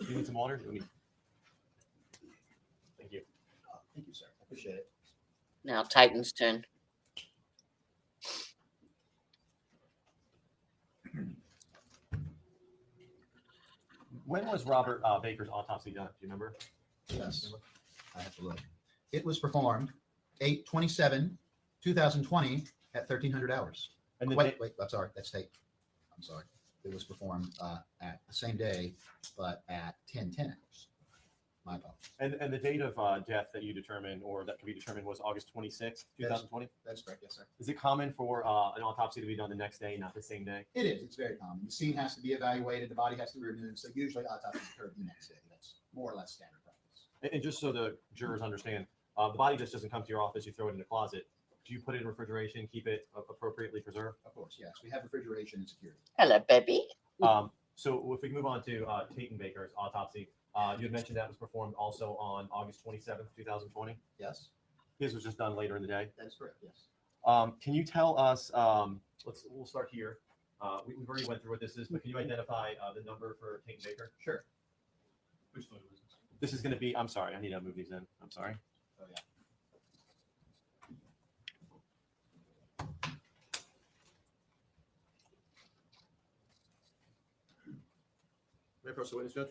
you need some water? Thank you. Thank you, sir. I appreciate it. Now Taiton's turn. When was Robert Baker's autopsy done? Do you remember? Yes, I have to look. It was performed 8/27/2020 at 1300 hours. And then Wait, I'm sorry. That's tape. I'm sorry. It was performed at the same day, but at 10:10 hours. My apologies. And the date of death that you determined, or that could be determined, was August 26th, 2020? That's correct, yes, sir. Is it common for an autopsy to be done the next day, not the same day? It is. It's very common. The scene has to be evaluated. The body has to be removed. So usually autopsies occur the next day. That's more or less standard practice. And just so the jurors understand, the body just doesn't come to your office, you throw it in a closet. Do you put it in refrigeration, keep it appropriately preserved? Of course, yes. We have refrigeration and security. Hello, baby. So if we move on to Taiton Baker's autopsy, you had mentioned that was performed also on August 27th, 2020. Yes, His was just done later in the day. that is correct, yes. Can you tell us, we'll start here. We've already went through what this is, but can you identify the number for Taiton Baker? Sure. Which photo is this? This is going to be, I'm sorry, I need to move these in. I'm sorry. Oh, yeah. May I approach the witness, Judge?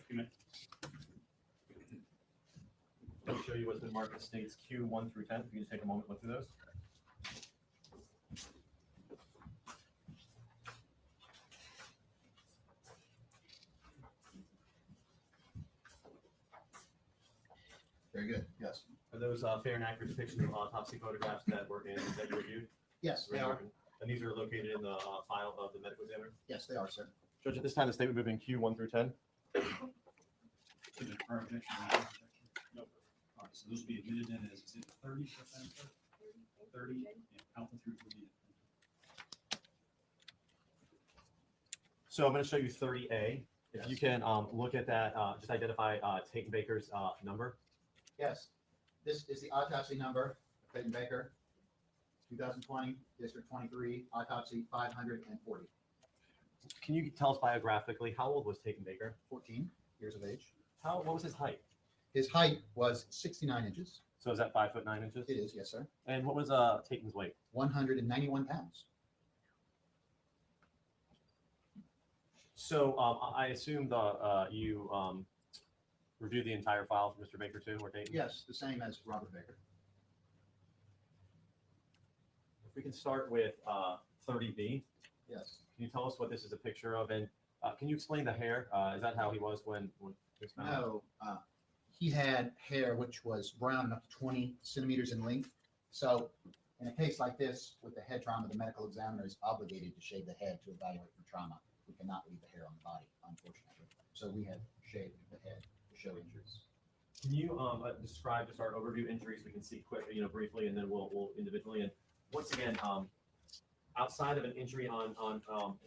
Let me show you what's been marked as states Q1 through 10. If you can just take a moment to look through those. Very good. Yes. Are those fair and accurate depictions of autopsy photographs that were in that you reviewed? Yes, they are. And these are located in the file of the medical examiner? Yes, they are, sir. Judge, at this time, the state would move in Q1 through 10. No. All right, so those will be admitted then as, is it 30%? 30? Yeah, count them through to the end. So I'm going to show you 30A. If Yes. you can look at that, just identify Taiton Baker's number. Yes. This is the autopsy number, Taiton Baker, 2020, District 23, autopsy 540. Can you tell us biographically, how old was Taiton Baker? 14 years of age. What was his height? His height was 69 inches. So is that 5'9" inches? It is, yes, sir. And what was Taiton's weight? 191 pounds. So I assume you reviewed the entire file for Mr. Baker too, or Taiton? Yes, the same as Robert Baker. If we can start with 30B. Yes. Can you tell us what this is a picture of? And can you explain the hair? Is that how he was when he was found? No, he had hair which was brown enough to 20 centimeters in length. So in a case like this, with the head trauma, the medical examiner is obligated to shave the head to evaluate for trauma. We cannot leave the hair on the body, unfortunately. So we have shaved the head to show injuries. Can you describe just our overview injuries? We can see quick, briefly, and then we'll individually. And once again, outside of an injury on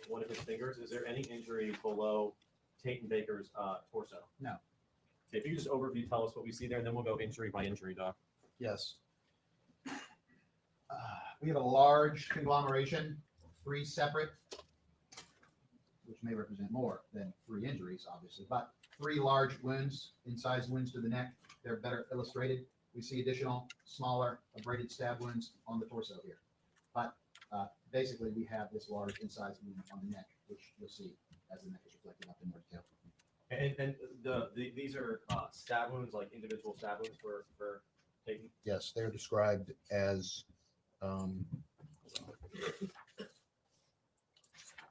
one of his fingers, is there any injury below Taiton Baker's torso? No. Okay, if you just overview, tell us what we see there, and then we'll go injury by injury, Doc. Yes. We have a large conglomeration, 3 separate, which may represent more than 3 injuries, obviously, but 3 large wounds, incised wounds to the neck. They're better illustrated. We see additional smaller abraded stab wounds on the torso here. But basically, we have this large incised wound on the neck, which you'll see as the neck is reflected up in more detail. And these are stab wounds, like individual stab wounds for Taiton? Yes, they're described as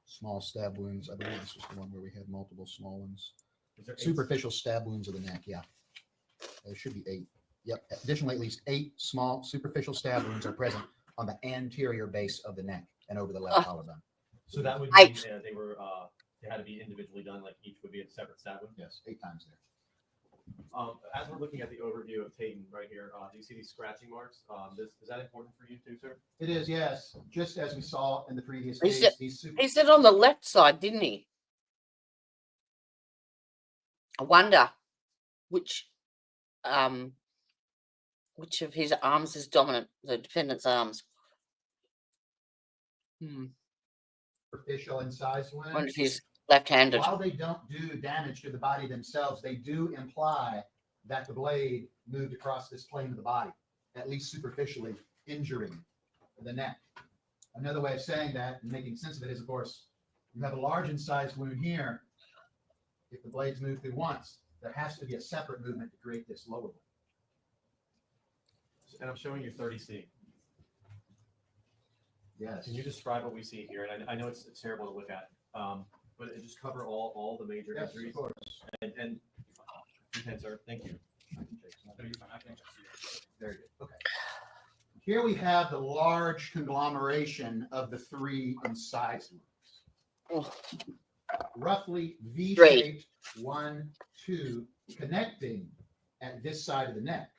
small stab wounds. I believe this was the one where we had multiple small ones. Is there Superficial stab wounds of the neck, yeah. There should be 8. Yep. Additionally, at least 8 small superficial stab wounds are present on the anterior base of the neck and over the left collarbone. So that would I- be they had to be individually done, like each would be a separate stab wound? Yes, 8 times there. As we're looking at the overview of Taiton right here, do you see these scratching marks? Is that important for you too, sir? It is, yes. Just as we saw in the previous He case, said- these He said on the left side, didn't he? I wonder which of his arms is dominant, the defendant's arms. superficial incised One wounds. of his Left-handed. While they don't do damage to the body themselves, they do imply that the blade moved across this plane of the body, at least superficially injuring the neck. Another way of saying that and making sense of it is, of course, you have a large incised wound here. If the blades move through once, there has to be a separate movement to create this lower one. And I'm showing you 30C. Yes. Can you describe what we see here? And I know it's terrible to look at, but it just cover all the major Yes, injuries. of course. And you can, sir. Thank you. No, you're fine. I think I see it. Very good. Okay. Here we have the large conglomeration of the three incised wounds. Roughly V-shaped, 1, 2, connecting at this side of the neck,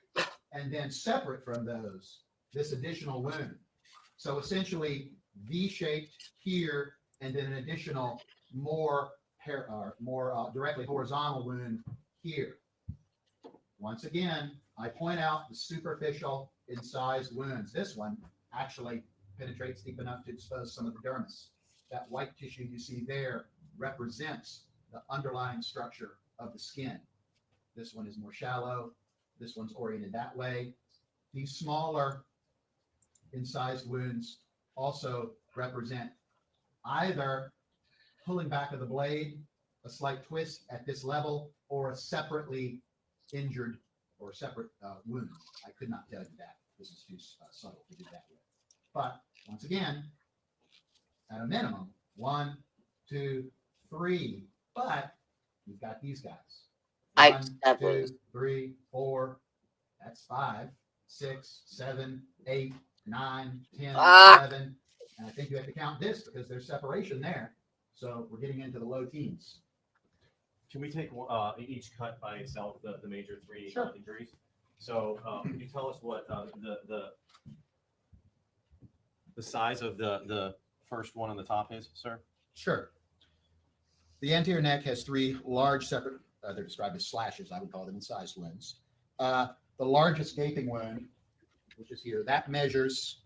and then separate from those, this additional wound. So essentially V-shaped here, and then an additional more directly horizontal wound here. Once again, I point out the superficial incised wounds. This one actually penetrates deep enough to expose some of the dermis. That white tissue you see there represents the underlying structure of the skin. This one is more shallow. This one's oriented that way. These smaller incised wounds also represent either pulling back of the blade, a slight twist at this level, or a separately injured or separate wound. I could not tell you that. This is too subtle to do that with. But once again, at a minimum, 1, 2, 3. But you've got these guys. 1, 2, 3, 4. That's 5, 6, 7, 8, 9, 10, 11. And I think you have to count this because there's separation there. So we're getting into the low teens. Can we take each cut by itself, the major three Sure. injuries? So can you tell us what the size of the first one on the top is, sir? Sure. The anterior neck has 3 large separate, they're described as slashes, I would call them incised wounds. The largest gaping wound, which is here, that measures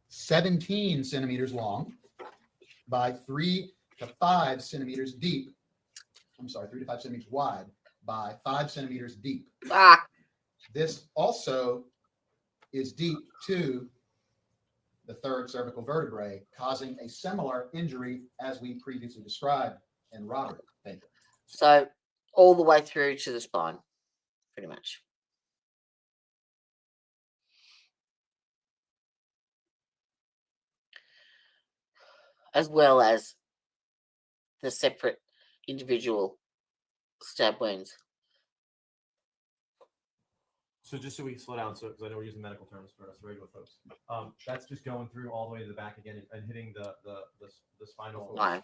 17 centimeters long by 3 to 5 centimeters deep. I'm sorry, 3 to 5 centimeters wide by 5 centimeters deep. This also is deep to the third cervical vertebrae, causing a similar injury as we previously described in Robert. Thank you. So all the way through to the spine, pretty much. As well as the separate individual stab wounds. So just so we slow down, so because I know we're using medical terms for us regular folks, that's just going through all the way to the back again and hitting the spinal Line.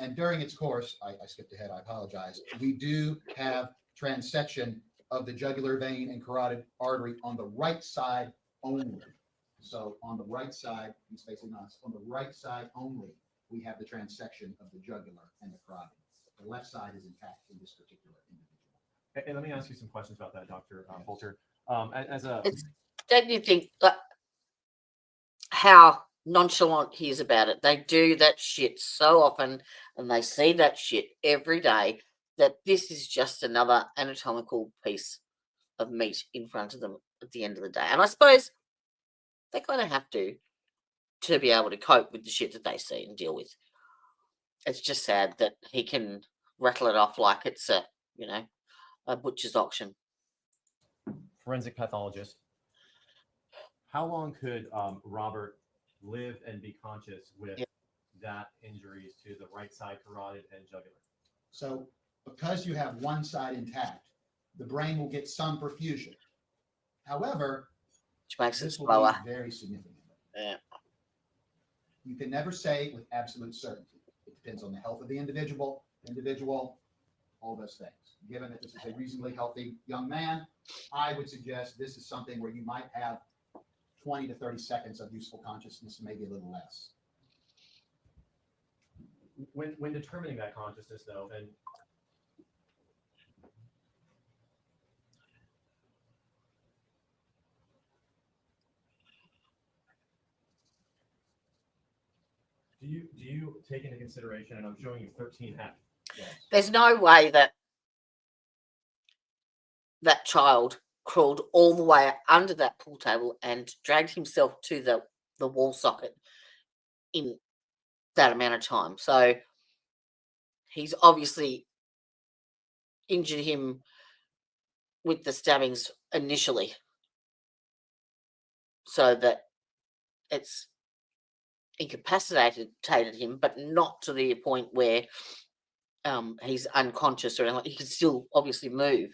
And during its course, I skipped ahead, I apologize. We do have transection of the jugular vein and carotid artery on the right side only. So on the right side, he's facing us, on the right side only, we have the transection of the jugular and the carotid. The left side is intact in this particular individual. And let me ask you some questions about that, Dr. Folter. Don't you think how nonchalant he is about it? They do that shit so often and they see that shit every day that this is just another anatomical piece of meat in front of them at the end of the day. And I suppose they kind of have to be able to cope with the shit that they see and deal with. It's just sad that he can rattle it off like it's a butcher's auction. Forensic pathologist. How long could Robert live and be conscious with that injuries to the right side carotid and jugular? So because you have one side intact, the brain will get some perfusion. However, Which makes it this will slower. be very significant. Yeah. You can never say with absolute certainty. It depends on the health of the individual, all those things. Given that this is a reasonably healthy young man, I would suggest this is something where you might have 20 to 30 seconds of useful consciousness, maybe a little less. When determining that consciousness, though, and Do you take into consideration, and I'm showing you 13 F. Yes. There's no way that that child crawled all the way under that pool table and dragged himself to the wall socket in that amount of time. So he's obviously injured him with the stabbings initially so that it's incapacitated him, but not to the point where he's unconscious or anything. He can still obviously move,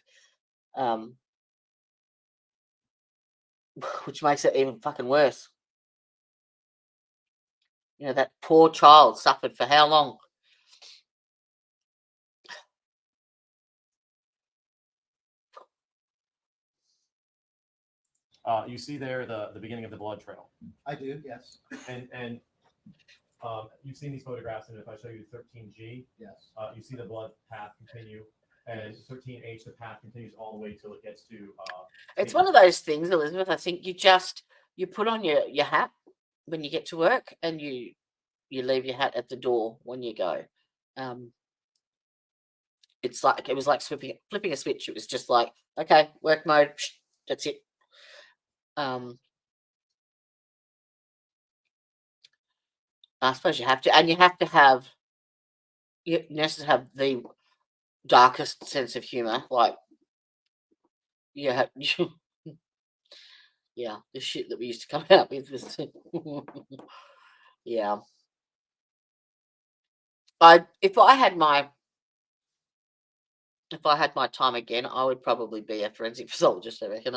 which makes it even fucking worse. You know, that poor child suffered for how long? You see there the beginning of the blood trail, I do, yes. and you've seen these photographs, and if I show you 13G, Yes. You see the blood path continue, and 13H, the path continues all the way till it gets to. It's one of those things, Elizabeth. I think you put on your hat when you get to work, and you leave your hat at the door when you go. It was like flipping a switch. It was just like, okay, work mode. That's it. I suppose you have to, and you have to have. Nurses have the darkest sense of humor. Like, yeah, yeah, the shit that we used to come out with was, yeah. If I had my time again, I would probably be a forensic pathologist. I reckon.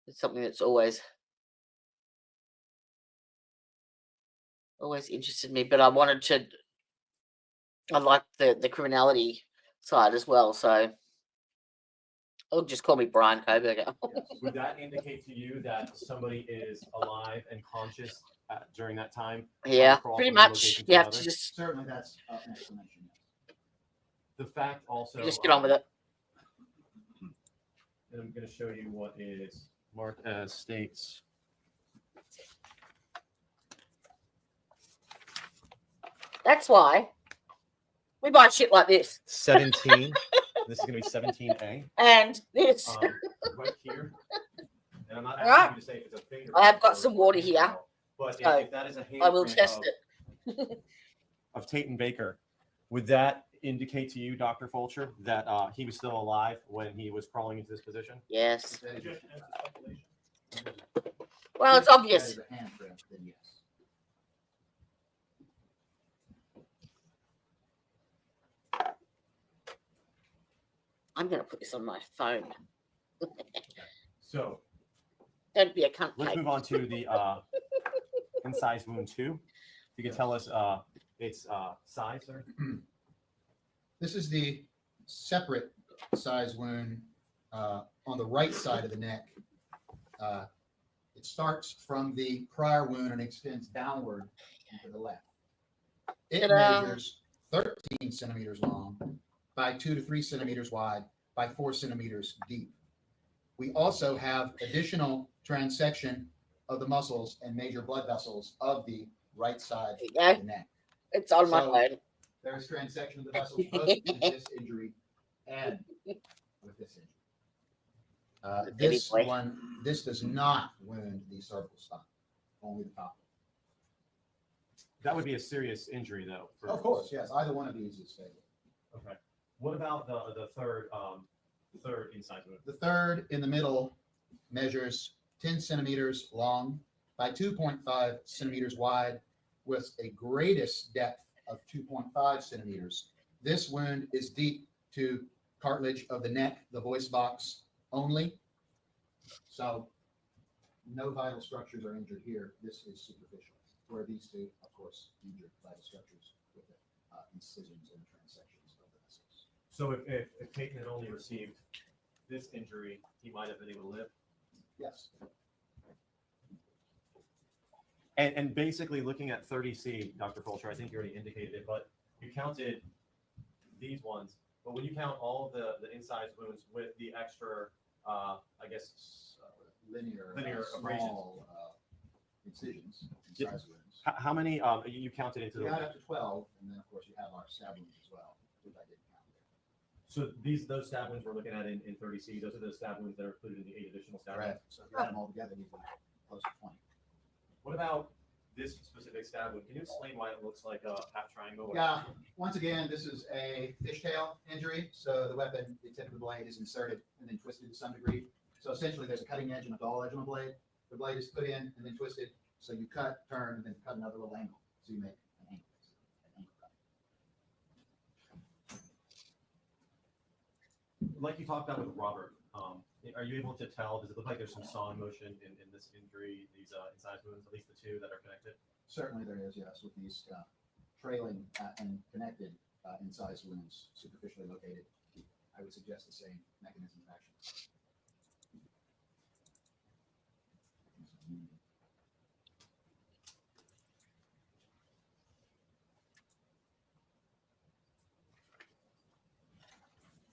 It's something that's always interested me, but I like the criminality side as well. So I'll just call me Brian Koberger. Would that indicate to you that somebody is alive and conscious during that time? Yeah, crawl pretty from one much. location You have another? to just Certainly that's an explanation, yes. The fact also. get on with it. And I'm going to show you what is marked as states. That's why we buy shit like this 17. This is going to be 17A. and this. Right here. And I'm not Right. asking you to say if it's a finger. I have got or some water a here, fingernail, but so if that is a I will handprint test it. of Tate Baker, would that indicate to you, Dr. Fulcher, that he was still alive when he was crawling into this position? Yes. That is- Well, it's if obvious. That is a handprint, then yes. I'm going to put this on my phone. So Don't be a cunt. let's Kate. move on to the incised wound 2. If you could tell us its size, sir. This is the separate size wound on the right side of the neck. It starts from the prior wound and extends downward into the left. It Ta-da. measures 13 centimeters long by 2 to 3 centimeters wide by 4 centimeters deep. We also have additional transection of the muscles and major blood vessels of the right side There you of the neck. It's on my So- phone. There's transection of the vessels both with this injury and with this injury. This Anyway. one, this does not wound the cervical spine, only the top. That would be a serious injury, though. Of course, yes. Either one of these is fatal. Okay. What about the third incised wound? The third in the middle measures 10 centimeters long by 2.5 centimeters wide with a greatest depth of 2.5 centimeters. This wound is deep to cartilage of the neck, the voice box only. So no vital structures are injured here. This is superficial, where these two, of course, injured vital structures with the incisions and transections of the vessels. So if Peyton had only received this injury, he might have been able to live. Yes. And basically looking at 30C, Dr. Fulcher, I think you already indicated it, but you counted these ones. But when you count all the incised wounds with the extra, I guess, Linear Linear abrasions. small incisions, Yeah. incised wounds. How many, you counted into We the, got up to 12, and then of course you have our stab wounds as well, which I didn't count there. so those stab wounds we're looking at in 30C, those are the stab wounds that are included in the 8 additional stab wounds. Correct. So if you add them all together, you'd be close to 20. What about this specific stab wound? Can you explain why it looks like a half triangle? Yeah, once again, this is a fishtail injury. So the weapon, the tip of the blade is inserted and then twisted to some degree. So essentially there's a cutting edge and a dull edge on the blade. The blade is put in and then twisted. So you cut, turn, and then cut another little angle. So you make an angle. cut. Like you talked about with Robert, are you able to tell, does it look like there's some sawing motion in this injury, these incised wounds, at least the two that are connected? Certainly there is, yes, with these trailing and connected incised wounds superficially located. I would suggest the same mechanism of action.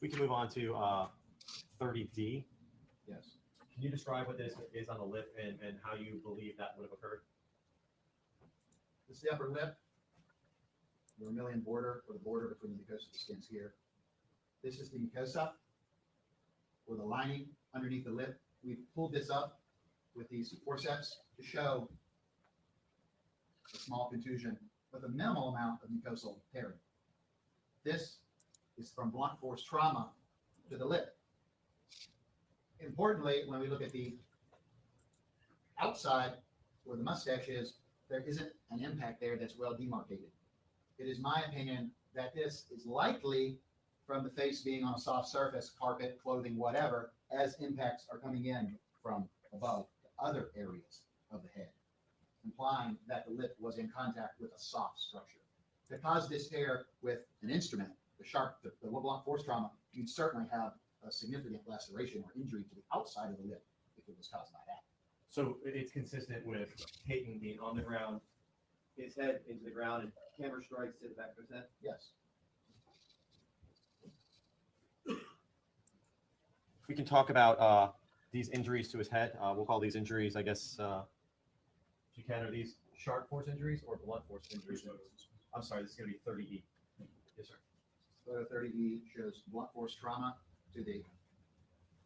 We can move on to 30D. Yes. Can you describe what this is on the lip and how you believe that would have occurred? This is the upper lip, the vermilion border, or the border between the mucosa and the skins here. This is the mucosa, or the lining underneath the lip. We've pulled this up with these forceps to show a small contusion with a minimal amount of mucosal tearing. This is from blunt force trauma to the lip. Importantly, when we look at the outside where the mustache is, there isn't an impact there that's well demarcated. It is my opinion that this is likely from the face being on a soft surface, carpet, clothing, whatever, as impacts are coming in from above to other areas of the head, implying that the lip was in contact with a soft structure. To cause this tear with an instrument, the blunt force trauma, you'd certainly have a significant laceration or injury to the outside of the lip if it was caused by that. So it's consistent with Peyton being on the ground, his head into the ground, and hammer strikes to the back of his head? Yes. If we can talk about these injuries to his head, we'll call these injuries, I guess, if you can, are these sharp force injuries or blunt force injuries? I'm sorry, this is going to be 30E. Yes, sir. Photo 30E shows blunt force trauma to the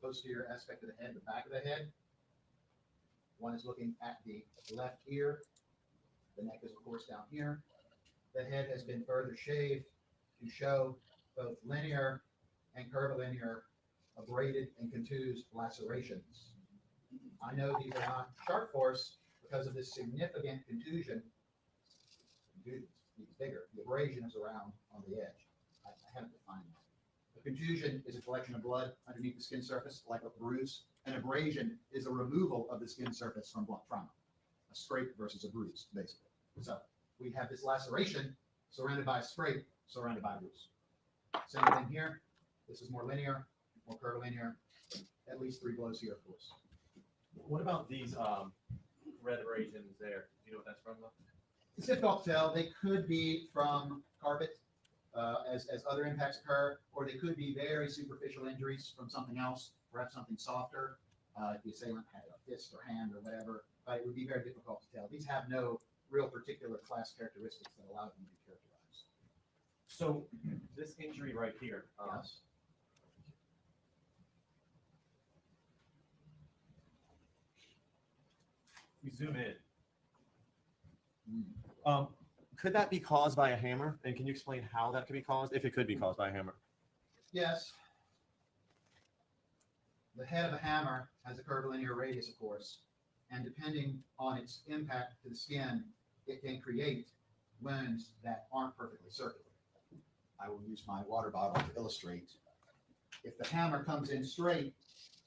posterior aspect of the head, the back of the head. One is looking at the left ear. The neck is, of course, down here. The head has been further shaved to show both linear and curvilinear abraded and contused lacerations. I know these are not sharp force because of this significant contusion. It's bigger. The abrasion is around on the edge. I haven't defined that. A contusion is a collection of blood underneath the skin surface, like a bruise. An abrasion is a removal of the skin surface from blunt trauma. A scrape versus a bruise, basically. So we have this laceration surrounded by a scrape, surrounded by a bruise. Same thing here. This is more linear, more curvilinear. At least 3 blows here, of course. What about these red abrasions there? Do you know what that's from? It's difficult to tell. They could be from carpet, as other impacts occur, or they could be very superficial injuries from something else, perhaps something softer. If the assailant had a fist or hand or whatever, but it would be very difficult to tell. These have no real particular class characteristics that allow them to be characterized. So this injury right here, Yes. we zoom in. Mm. Could that be caused by a hammer? And can you explain how that could be caused, if it could be caused by a hammer? Yes. The head of a hammer has a curvilinear radius, of course, and depending on its impact to the skin, it can create wounds that aren't perfectly circular. I will use my water bottle to illustrate. If the hammer comes in straight,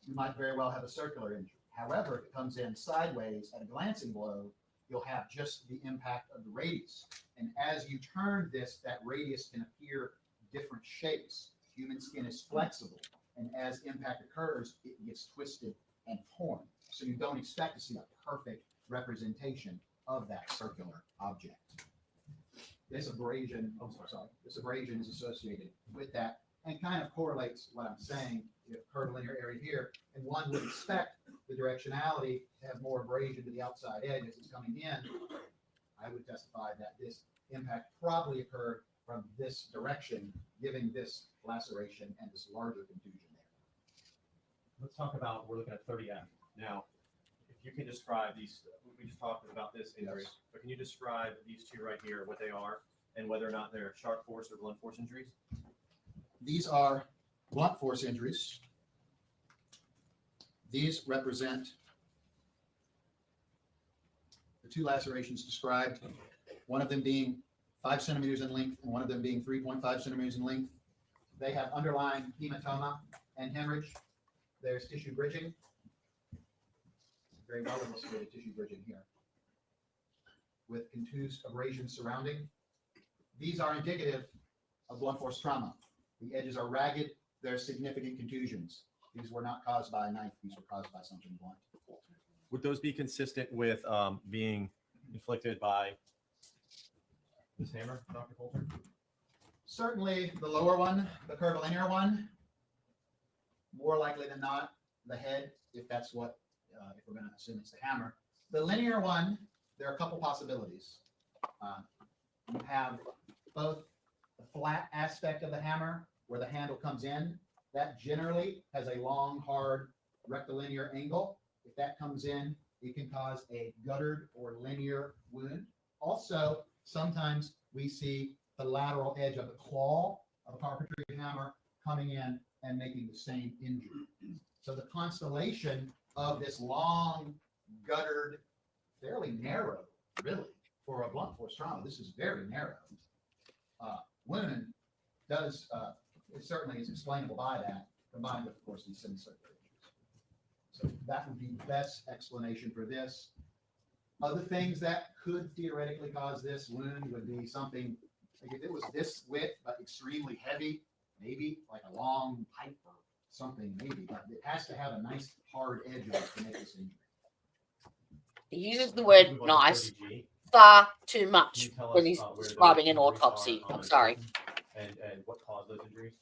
you might very well have a circular injury. However, if it comes in sideways at a glancing blow, you'll have just the impact of the radius. And as you turn this, that radius can appear different shapes. Human skin is flexible, and as impact occurs, it gets twisted and torn. So you don't expect to see a perfect representation of that circular object. This abrasion, this abrasion is associated with that. and kind of correlates what I'm saying. You have curvilinear area here, and one would expect the directionality to have more abrasion to the outside edge as it's coming in. I would testify that this impact probably occurred from this direction, giving this laceration and this larger contusion there. Let's talk about, we're looking at 30F. Now, if you can describe these, we just talked about this injury, Yes. but can you describe these two right here, what they are, and whether or not they're sharp force or blunt force injuries? These are blunt force injuries. These represent the two lacerations described, one of them being 5 centimeters in length and one of them being 3.5 centimeters in length. They have underlying hematoma and hemorrhage. There's tissue bridging. Very well illustrated tissue bridging here with contused abrasion surrounding. These are indicative of blunt force trauma. The edges are ragged. There's significant contusions. These were not caused by a knife. These were caused by something blunt. Would those be consistent with being inflicted by this hammer, Dr. Coulter? Certainly the lower one, the curvilinear one, more likely than not, the head, if that's what, if we're going to assume it's the hammer. The linear one, there are a couple possibilities. You have both the flat aspect of the hammer where the handle comes in. That generally has a long, hard rectilinear angle. If that comes in, it can cause a guttered or linear wound. Also, sometimes we see the lateral edge of the claw of a carpentry hammer coming in and making the same injury. So the constellation of this long, guttered, fairly narrow, really, for a blunt force trauma, this is very narrow. Wound does, it certainly is explainable by that, combined with, of course, these semicircular injuries. So that would be the best explanation for this. Other things that could theoretically cause this wound would be something, like if it was this width, but extremely heavy, maybe like a long pipe or something, maybe, but it has to have a nice hard edge on it to make this injury. He uses the word Move on to nice 30G. far too Can much you tell when us, he's where those describing an injuries autopsy. are on I'm the sorry. person and what caused those injuries?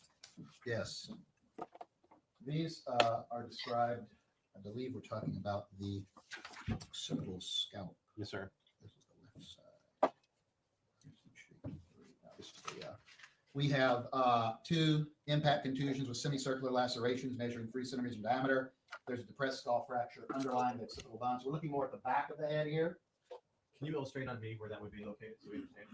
Yes. These are described, I believe we're talking about the occipital scalp. Yes, sir. This is the left side. This is the, we have 2 impact contusions with semicircular lacerations measuring 3 centimeters in diameter. There's a depressed skull fracture underlying the occipital bone. So we're looking more at the back of the head here. Can you illustrate on me where that would be located so we understand?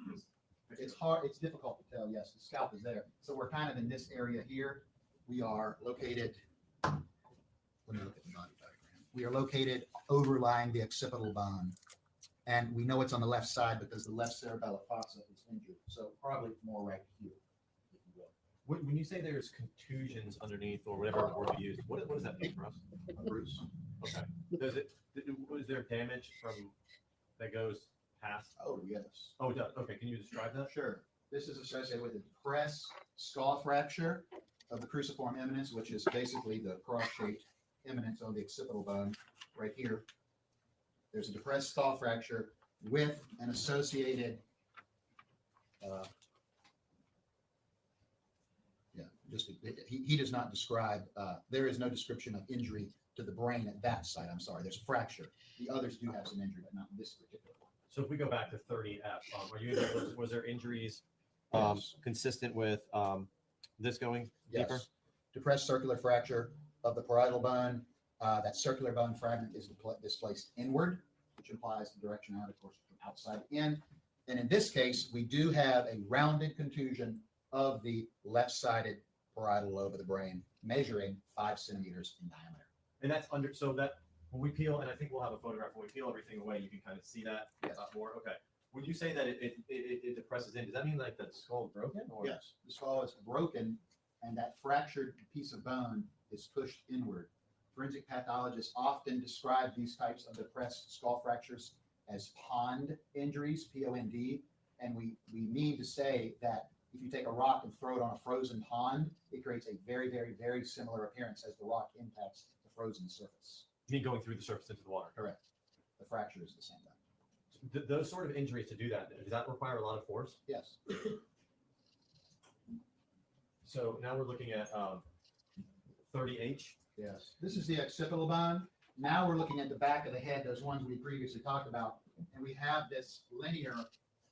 Because It's hard, it's difficult to tell. Yes, the scalp is there. So we're kind of in this area here. We are located, let me look at the body diagram. We are located overlying the occipital bone. And we know it's on the left side because the left cerebellar fossa is injured. So probably more right here, if you will. when you say there's contusions underneath or whatever word you use, what does that mean for us? A bruise. Okay. Was there damage from that goes past? Oh, yes. Oh, it does. Okay. Can you describe that? Sure. This is associated with a depressed skull fracture of the cruciform eminence, which is basically the cross-shaped eminence on the occipital bone right here. There's a depressed skull fracture with an associated, he does not describe, there is no description of injury to the brain at that site. I'm sorry, there's a fracture. The others do have some injury, but not this particular one. So if we go back to 30F, was there injuries Yes. consistent with this going deeper? Yes. Depressed circular fracture of the parietal bone. That circular bone fragment is displaced inward, which implies the direction out, of course, from outside in. And in this case, we do have a rounded contusion of the left-sided parietal lobe of the brain, measuring 5 centimeters in diameter. And that's under, so that when we peel, and I think we'll have a photograph, when we peel everything away, you can kind of see that Yes. more. Okay. When you say that it depresses in, does that mean like the skull is broken? Or? Yes, the skull is broken, and that fractured piece of bone is pushed inward. Forensic pathologists often describe these types of depressed skull fractures as pond injuries, P-O-N-D, and we mean to say that if you take a rock and throw it on a frozen pond, it creates a very, very, very similar appearance as the rock impacts the frozen surface. You mean going through the surface into the water? Correct. The fracture is the same thing. Those sort of injuries, to do that, does that require a lot of force? Yes. So now we're looking at 30H. Yes, this is the occipital bone. Now we're looking at the back of the head, those ones we previously talked about, and we have this linear,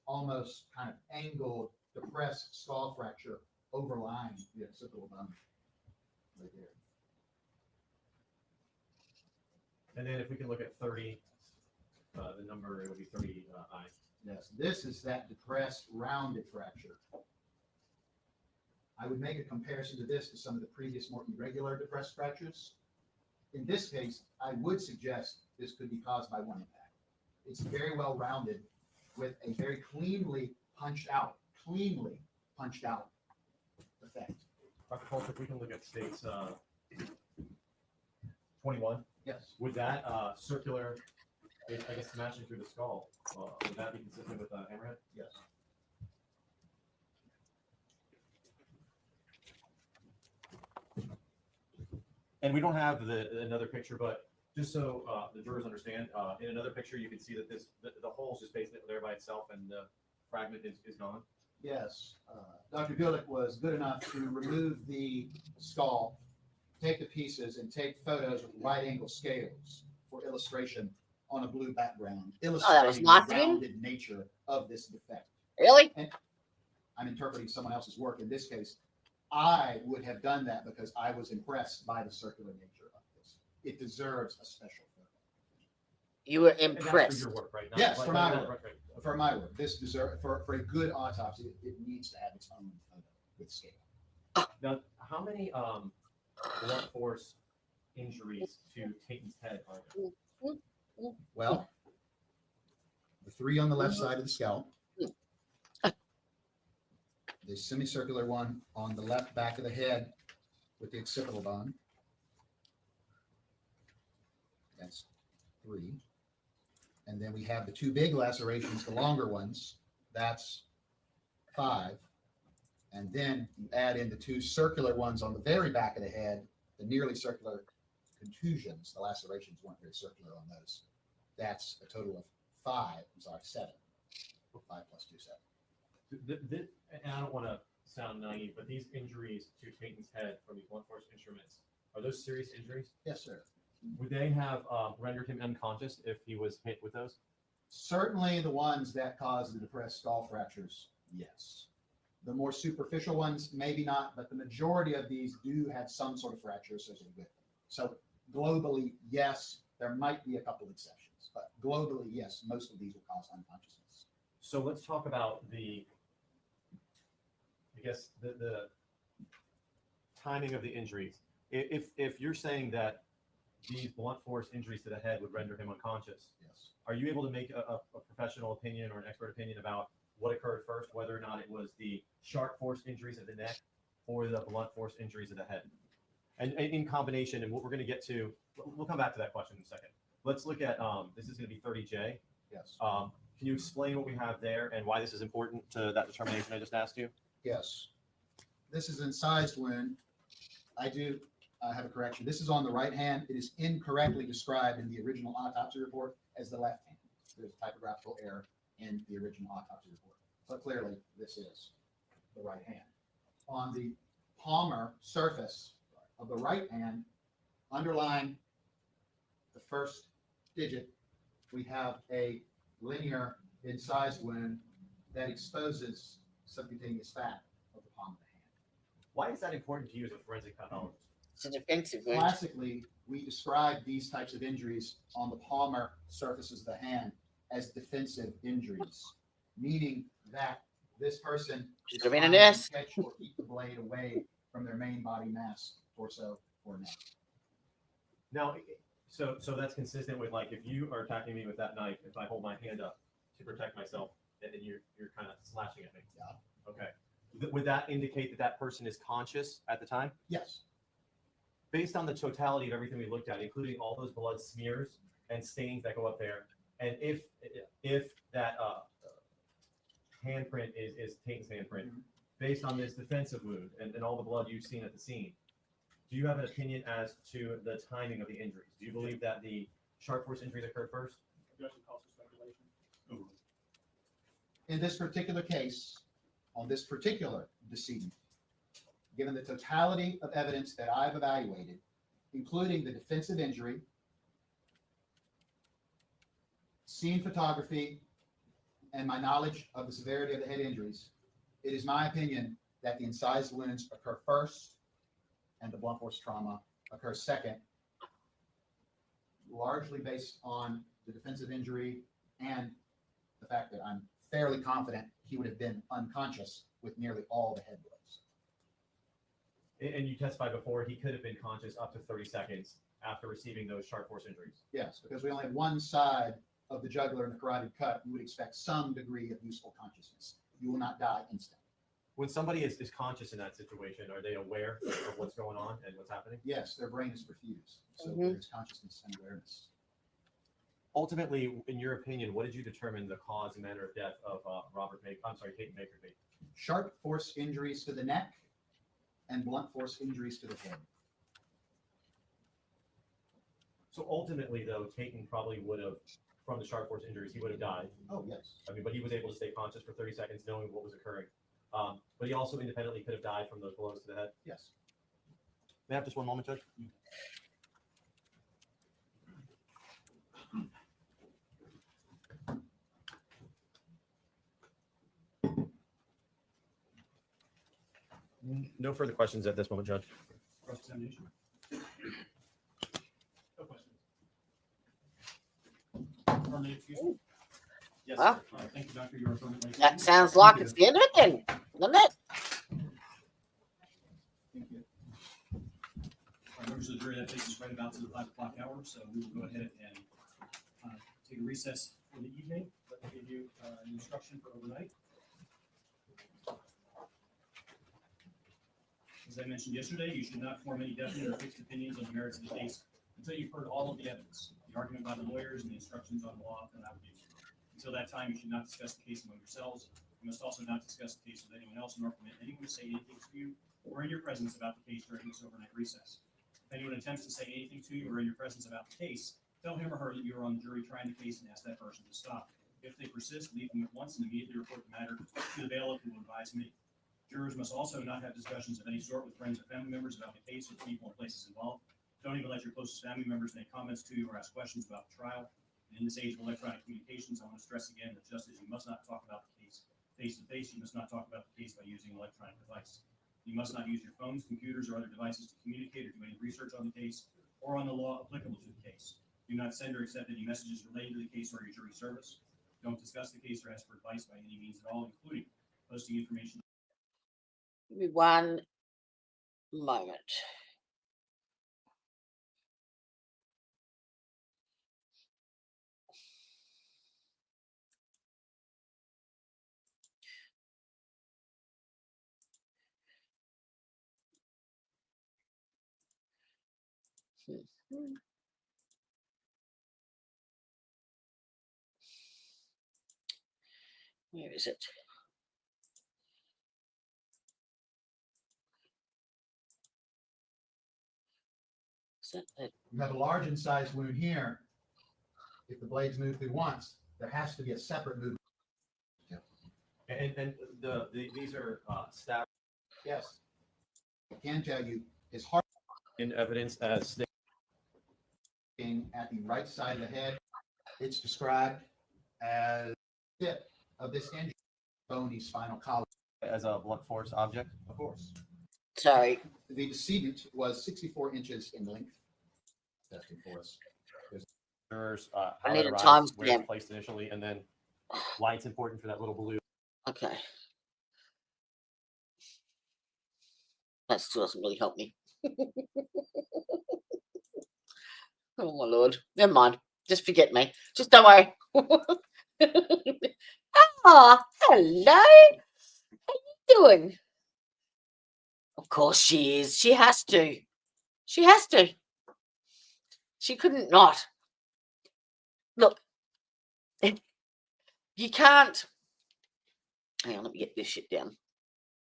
almost kind of angled, depressed skull fracture overlying the occipital bone right there. And then if we can look at 30, the number, it would be 30I. Yes, this is that depressed, rounded fracture. I would make a comparison to this to some of the previous more irregular depressed fractures. In this case, I would suggest this could be caused by one impact. It's very well rounded with a very cleanly punched out effect. Dr. Fultz, if we can look at states 21, Yes. would that circular, I guess, smashing through the skull, would that be consistent with hammerhead? Yes. And we don't have another picture, but just so the jurors understand, in another picture, you can see that the hole is just basically there by itself and the fragment is gone. Yes. Dr. Gulick was good enough to remove the skull, take the pieces, and take photos with wide-angle scales for illustration on a blue background, that was illustrating nice the of him. rounded nature of this defect. Really? I'm interpreting someone else's work. In this case, I would have done that because I was impressed by the circular nature of this. It deserves a special photo. You were And that's impressed. for your work, right? Yes, Like, for my right, work. right. Okay. For my work, this deserve for a good autopsy, it needs to have its own photo with scale. Now, how many blunt force injuries to Tayton's head are there? Well, the three on the left side of the scalp, the semicircular one on the left back of the head with the occipital bone. That's 3. And then we have the 2 big lacerations, the longer ones. That's 5. And then you add in the 2 circular ones on the very back of the head, the nearly circular contusions. The lacerations weren't very circular on those. That's a total of 7. 5 plus 2, 7. And I don't want to sound naive, but these injuries to Tayton's head from these blunt force instruments, are those serious injuries? Yes, sir. Would they have rendered him unconscious if he was hit with those? Certainly the ones that cause the depressed skull fractures, yes. The more superficial ones, maybe not, but the majority of these do have some sort of fracture associated with them. So globally, yes, there might be a couple exceptions, but globally, yes, most of these will cause unconsciousness. So let's talk about the timing of the injuries. If you're saying that these blunt force injuries to the head would render him unconscious, Yes. are you able to make a professional opinion or an expert opinion about what occurred first, whether or not it was the sharp force injuries of the neck or the blunt force injuries of the head? And in combination, and what we're going to get to, we'll come back to that question in a second. Let's look at, this is going to be 30J. Yes. Can you explain what we have there and why this is important to that determination I just asked you? Yes. This is an incised wound. I have a correction. This is on the right hand. It is incorrectly described in the original autopsy report as the left hand. There's a typographical error in the original autopsy report. So clearly, this is the right hand. On the palmar surface of the right hand, underlying the first digit, we have a linear incised wound that exposes subcutaneous fat of the palm of the hand. Why is that important to you as a forensic pathologist? It's a defensive wound. Classically, we describe these types of injuries on the palmar surfaces of the hand as defensive injuries, meaning that this person is Should have been an trying to S. catch or keep the blade away from their main body mass, torso, or neck. Now, so that's consistent with, like, if you are attacking me with that knife, if I hold my hand up to protect myself, and then you're kind of slashing at me. Yeah. Okay. Would that indicate that that person is conscious at the time? Yes. Based on the totality of everything we looked at, including all those blood smears and stains that go up there, and if that handprint is Tayton's handprint, Mhm. based on this defensive wound and all the blood you've seen at the scene, do you have an opinion as to the timing of the injuries? Do you believe that the sharp force injuries occurred first? Objection calls for speculation. Overruled. In this particular case, on this particular decedent, given the totality of evidence that I've evaluated, including the defensive injury, scene photography, and my knowledge of the severity of the head injuries, it is my opinion that the incised wounds occur first and the blunt force trauma occurs second, largely based on the defensive injury and the fact that I'm fairly confident he would have been unconscious with nearly all the head blows. And you testified before he could have been conscious up to 30 seconds after receiving those sharp force injuries. Yes, because we only have one side of the jugular and the carotid cut, you would expect some degree of useful consciousness. You will not die instantly. When somebody is conscious in that situation, are they aware of what's going on and what's happening? Yes, their brain is perfused, so Mhm. there's consciousness and awareness. Ultimately, in your opinion, what did you determine the cause and manner of death of Peyton Baker to be? Sharp force injuries to the neck and blunt force injuries to the head. So ultimately, though, Tayton probably would have, from the sharp force injuries, he would have died. Oh, yes. I mean, but he was able to stay conscious for 30 seconds, knowing what was occurring. But he also independently could have died from those blows to the head. Yes. May I have just one moment, Judge? No further questions at this moment, Judge. Cross-examination? No questions. Affirmative, excuse me? Yes, Wow. sir. All right, thank you, doctor. You're affirmative. That sounds like it's the end of it then, doesn't it? Thank you. All right, members of the jury, that takes us right about to the 5 o'clock hour, so we will go ahead and take a recess for the evening. Let me give you an instruction for overnight. As I mentioned yesterday, you should not form any definite or fixed opinions on the merits of the case until you've heard all of the evidence, the argument by the lawyers, and the instructions on the law and that would be. Until that time, you should not discuss the case among yourselves. You must also not discuss the case with anyone else, nor permit anyone to say anything to you or in your presence about the case during this overnight recess. If anyone attempts to say anything to you or in your presence about the case, tell him or her that you are on the jury trying the case and ask that person to stop. If they persist, leave them at once and immediately report the matter to the bailiff who will advise me. Jurors must also not have discussions of any sort with friends or family members about the case or the people and places involved. Don't even let your closest family members make comments to you or ask questions about the trial. And in this age of electronic communications, I want to stress again that just as you must not talk about the case face to face, you must not talk about the case by using an electronic device. You must not use your phones, computers, or other devices to communicate or do any research on the case or on the law applicable to the case. Do not send or accept any messages related to the case or your jury service. Don't discuss the case or ask for advice by any means at all, including posting information. Give me one moment. Where is it? Is that it? You have a large incised wound here. If the blades move through once, there has to be a separate movement. And these are stab Yes. I can tell you, his heart in evidence as being at the right side of the head. It's described as tip of this injury, bony spinal column. as a blunt force object. Of course. Sorry. The decedent was 64 inches in length. Testing for us. Jurors, I how need it a arrives, where timestamp. it's placed initially, and then why it's important for that little blue. Okay. That still doesn't really help me. Oh my lord. Never mind. Just forget me. Just don't worry. Ah, hello. How you doing? Of course she is. She has to. She has to. She couldn't not. Look. You can't. Hang on, let me get this shit down.